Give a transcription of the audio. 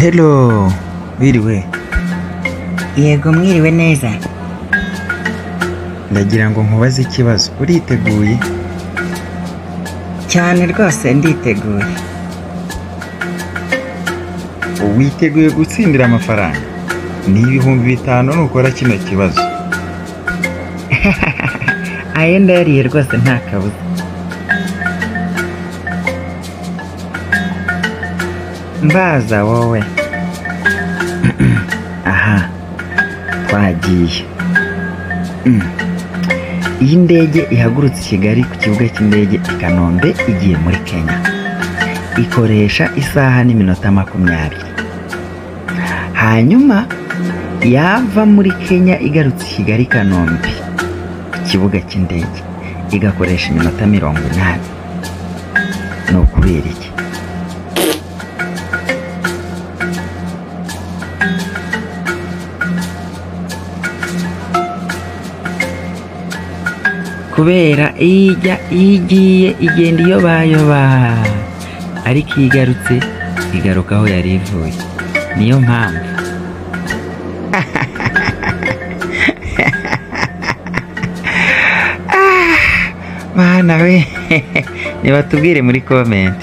Hello, biriwe. Yego mwiriwe neza. Ndagira ngo nkubaze ikibazo. Uriteguye? Cyane rwose nditeguye. Witeguye gutsindira amafaranga? Ni 5,000 nukora kino kibazo. Ayo ndayariye rwose nta kabuza. Mbaza wowe. Aha, twagiye. Iyi ndege ihagurutse i Kigali ku kibuga cy'indege i Kanombe igiye muri Kenya. Ikoresha isaha n'iminota 20. Hanyuma yava muri Kenya igarutse i Kigali Kanombe ku kibuga cy'indege igakoresha iminota 80. Ni ukubera iki? Kubera igiye igenda iyo bayoba, ariko igarutse igaruka aho yari ivuye. Niyo mpamvu. Mana we, nibatubwire muri comment.